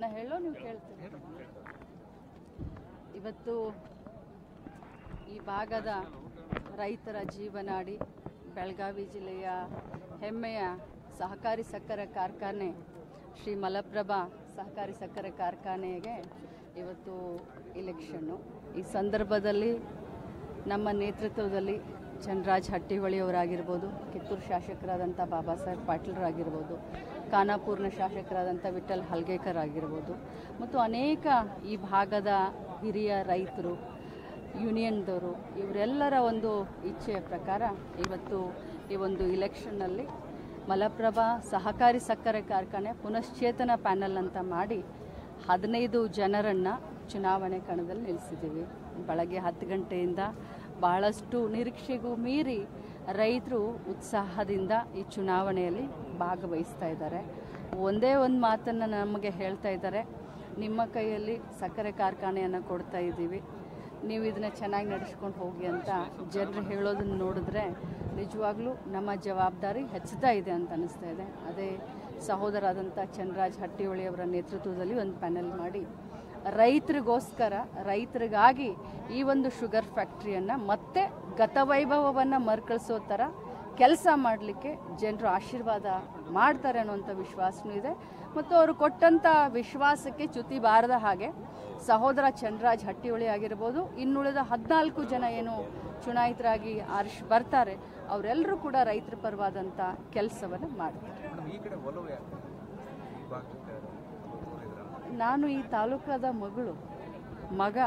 ನಾ ಹೇಳೋ ನೀವು ಕೇಳ್ತೀರಿ. ಇವತ್ತು ಈ ಭಾಗದ ರೈತರ ಜೀವನಾಡಿ ಬೆಳಗಾವಿ ಜಿಲ್ಲೆಯ ಹೆಮ್ಮೆಯ ಸಹಕಾರಿ ಸಕ್ಕರೆ ಕಾರ್ಖಾನೆ ಶ್ರೀ ಮಲಪ್ರಭಾ ಸಹಕಾರಿ ಸಕ್ಕರೆ ಕಾರ್ಖಾನೆಗೆ ಇವತ್ತು ಇಲೆಕ್ಷನ್ನು. ಈ ಸಂದರ್ಭದಲ್ಲಿ ನಮ್ಮ ನೇತೃತ್ವದಲ್ಲಿ ಚನ್ನರಾಜ್ ಹಟ್ಟಿಹೊಳಿಯವರಾಗಿರ್ಬೋದು, ಕಿತ್ತೂರು ಶಾಸಕರಾದಂಥ ಬಾಬಾ ಸಾಹೇಬ್ ಪಾಟೀಲರಾಗಿರ್ಬೋದು, ಖಾನಾಪುರ್ನ ಶಾಸಕರಾದಂಥ ವಿಠಲ್ ಹಲ್ಗೇಕರ್ ಆಗಿರ್ಬೋದು ಮತ್ತು ಅನೇಕ ಈ ಭಾಗದ ಹಿರಿಯ ರೈತರು, ಯೂನಿಯನ್ದವರು ಇವರೆಲ್ಲರ ಒಂದು ಇಚ್ಛೆಯ ಪ್ರಕಾರ ಇವತ್ತು ಈ ಒಂದು ಇಲೆಕ್ಷನ್ನಲ್ಲಿ ಮಲಪ್ರಭಾ ಸಹಕಾರಿ ಸಕ್ಕರೆ ಕಾರ್ಖಾನೆ ಪುನಶ್ಚೇತನ ಪ್ಯಾನಲ್ ಅಂತ ಮಾಡಿ 15 ಜನರನ್ನು ಚುನಾವಣೆ ಕಣದಲ್ಲಿ ನಿಲ್ಲಿಸಿದ್ದೀವಿ. ಬೆಳಗ್ಗೆ 10 ಗಂಟೆಯಿಂದ ಬಹಳಷ್ಟು ನಿರೀಕ್ಷೆಗೂ ಮೀರಿ ರೈತರು ಉತ್ಸಾಹದಿಂದ ಈ ಚುನಾವಣೆಯಲ್ಲಿ ಭಾಗವಹಿಸ್ತಾ ಇದ್ದಾರೆ. ಒಂದೇ ಒಂದು ಮಾತನ್ನು ನಮಗೆ ಹೇಳ್ತಾ ಇದ್ದಾರೆ, ನಿಮ್ಮ ಕೈಯಲ್ಲಿ ಸಕ್ಕರೆ ಕಾರ್ಖಾನೆಯನ್ನು ಕೊಡ್ತಾ ಇದ್ದೀವಿ, ನೀವು ಇದನ್ನು ಚೆನ್ನಾಗಿ ನಡೆಸ್ಕೊಂಡು ಹೋಗಿ ಅಂತ ಜನರು ಹೇಳೋದನ್ನು ನೋಡಿದ್ರೆ ನಿಜವಾಗ್ಲೂ ನಮ್ಮ ಜವಾಬ್ದಾರಿ ಹೆಚ್ಚುತ್ತಾ ಇದೆ ಅಂತ ಅನ್ನಿಸ್ತಾ ಇದೆ. ಅದೇ ಸಹೋದರಾದಂಥ ಚನ್ನರಾಜ್ ಹಟ್ಟಿಹೊಳಿಯವರ ನೇತೃತ್ವದಲ್ಲಿ ಒಂದು ಪ್ಯಾನೆಲ್ ಮಾಡಿ ರೈತರಿಗೋಸ್ಕರ, ರೈತರಿಗಾಗಿ ಈ ಒಂದು ಶುಗರ್ ಫ್ಯಾಕ್ಟ್ರಿಯನ್ನು ಮತ್ತೆ ಗತವೈಭವವನ್ನು ಮರುಕಳಿಸೋ ಥರ ಕೆಲಸ ಮಾಡಲಿಕ್ಕೆ ಜನರು ಆಶೀರ್ವಾದ ಮಾಡ್ತಾರೆ ಅನ್ನುವಂಥ ವಿಶ್ವಾಸನೂ ಇದೆ. ಮತ್ತು ಅವರು ಕೊಟ್ಟಂಥ ವಿಶ್ವಾಸಕ್ಕೆ ಚ್ಯುತಿ ಬಾರದ ಹಾಗೆ ಸಹೋದರ ಚನ್ನರಾಜ್ ಹಟ್ಟಿಹೊಳಿ ಆಗಿರ್ಬೋದು, ಇನ್ನುಳಿದ 14 ಜನ ಏನು ಚುನಾಯಿತರಾಗಿ ಬರ್ತಾರೆ ಅವರೆಲ್ಲರೂ ಕೂಡ ರೈತರ ಪರವಾದಂಥ ಕೆಲಸವನ್ನು ಮಾಡ್ತಾರೆ. ನಾನು ಈ ತಾಲೂಕಾದ ಮಗ,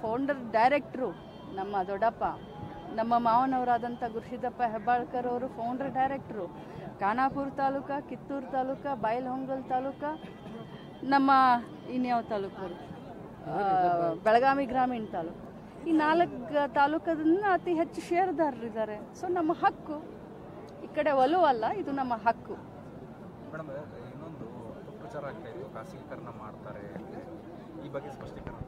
ಫೌಂಡರ್ ಡೈರೆಕ್ಟ್ರು ನಮ್ಮ ದೊಡ್ಡಪ್ಪ, ನಮ್ಮ ಮಾವನವರಾದಂಥ ಗುರುಸಿದ್ದಪ್ಪ ಹೆಬ್ಬಾಳ್ಕರ್ ಅವರು ಫೌಂಡರ್ ಡೈರೆಕ್ಟ್ರು. ಖಾನಾಪುರ ತಾಲೂಕು, ಕಿತ್ತೂರು ತಾಲೂಕು, ಬೈಲಹೊಂಗಲ ತಾಲೂಕು, ನಮ್ಮ ಇನ್ಯಾವ ತಾಲೂಕು, ಬೆಳಗಾವಿ ಗ್ರಾಮೀಣ ತಾಲೂಕು, ಈ 4 ತಾಲೂಕದಿಂದ ಅತಿ ಹೆಚ್ಚು ಷೇರುದಾರರಿದ್ದಾರೆ. ಸೊ ನಮ್ಮ ಹಕ್ಕು, ಈ ಕಡೆ ಒಲವು ಅಲ್ಲ, ಇದು ನಮ್ಮ ಹಕ್ಕು. ಮೇಡಮ್, ಇನ್ನೊಂದು ಪ್ರಚಾರ ಆಗ್ತಾ ಇತ್ತು, ಖಾಸಗೀಕರಣ ಮಾಡ್ತಾರೆ, ಈ ಬಗ್ಗೆ ಸ್ಪಷ್ಟೀಕರಣ.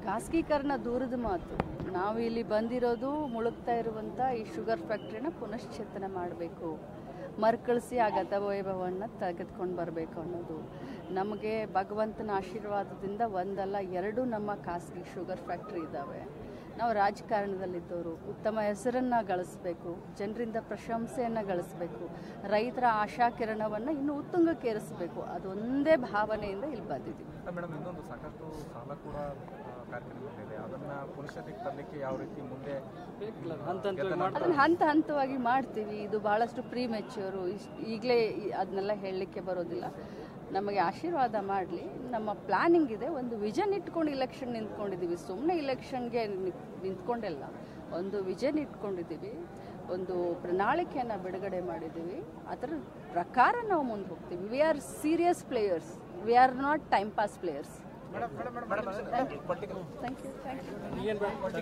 ಖಾಸಗೀಕರಣ ದೂರದ ಮಾತು. ನಾವು ಇಲ್ಲಿ ಬಂದಿರೋದು ಮುಳುಗ್ತಾ ಇರುವಂಥ ಈ ಶುಗರ್ ಫ್ಯಾಕ್ಟ್ರಿನ ಪುನಶ್ಚೇತನ ಮಾಡಬೇಕು, ಮರುಕಳಿಸಿ ಆ ಗತವೈಭವವನ್ನು ತೆಗೆದುಕೊಂಡು ಬರಬೇಕು ಅನ್ನೋದು. ನಮಗೆ ಭಗವಂತನ ಆಶೀರ್ವಾದದಿಂದ ಒಂದಲ್ಲ 2 ನಮ್ಮ ಖಾಸಗಿ ಶುಗರ್ ಫ್ಯಾಕ್ಟ್ರಿ ಇದ್ದಾವೆ. ನಾವು ರಾಜಕಾರಣದಲ್ಲಿದ್ದವರು ಉತ್ತಮ ಹೆಸರನ್ನು ಗಳಿಸಬೇಕು, ಜನರಿಂದ ಪ್ರಶಂಸೆಯನ್ನು ಗಳಿಸಬೇಕು, ರೈತರ ಆಶಾಕಿರಣವನ್ನು ಇನ್ನೂ ಉತ್ತುಂಗಕ್ಕೇರಿಸಬೇಕು, ಅದೊಂದೇ ಭಾವನೆಯಿಂದ ಇಲ್ಲಿ ಬಂದಿದ್ದೀವಿ. ಮೇಡಮ್, ಇನ್ನೊಂದು ಸಾಕಷ್ಟು ಸಾಲ ಕೂಡ ಕಾರ್ಖಾನೆ ಅದನ್ನು ಪುನಶ್ಚೇತನಕ್ಕೆ ತರಲಿಕ್ಕೆ ಯಾವ ರೀತಿ ಮುಂದೆ ಅದನ್ನು ಹಂತ ಹಂತವಾಗಿ ಮಾಡ್ತೀವಿ. ಇದು ಭಾಳಷ್ಟು ಪ್ರೀ ಮೆಚ್ಯೂರು, ಈಗಲೇ ಅದನ್ನೆಲ್ಲ ಹೇಳಲಿಕ್ಕೆ ಬರೋದಿಲ್ಲ. ನಮಗೆ ಆಶೀರ್ವಾದ ಮಾಡಲಿ. ನಮ್ಮ ಪ್ಲಾನಿಂಗ್ ಇದೆ, ಒಂದು ವಿಷನ್ ಇಟ್ಕೊಂಡು ಇಲೆಕ್ಷನ್ ನಿಂತ್ಕೊಂಡಿದ್ದೀವಿ. ಸುಮ್ಮನೆ ಇಲೆಕ್ಷನ್ಗೆ ನಿಂತ್ಕೊಂಡಿಲ್ಲ, ಒಂದು ವಿಷನ್ ಇಟ್ಕೊಂಡಿದ್ದೀವಿ, ಒಂದು ಪ್ರಣಾಳಿಕೆಯನ್ನು ಬಿಡುಗಡೆ ಮಾಡಿದ್ದೀವಿ. ಅದರ ಪ್ರಕಾರ ನಾವು ಮುಂದೆ ಹೋಗ್ತೀವಿ. We are serious players, we are not time pass players. Thank you.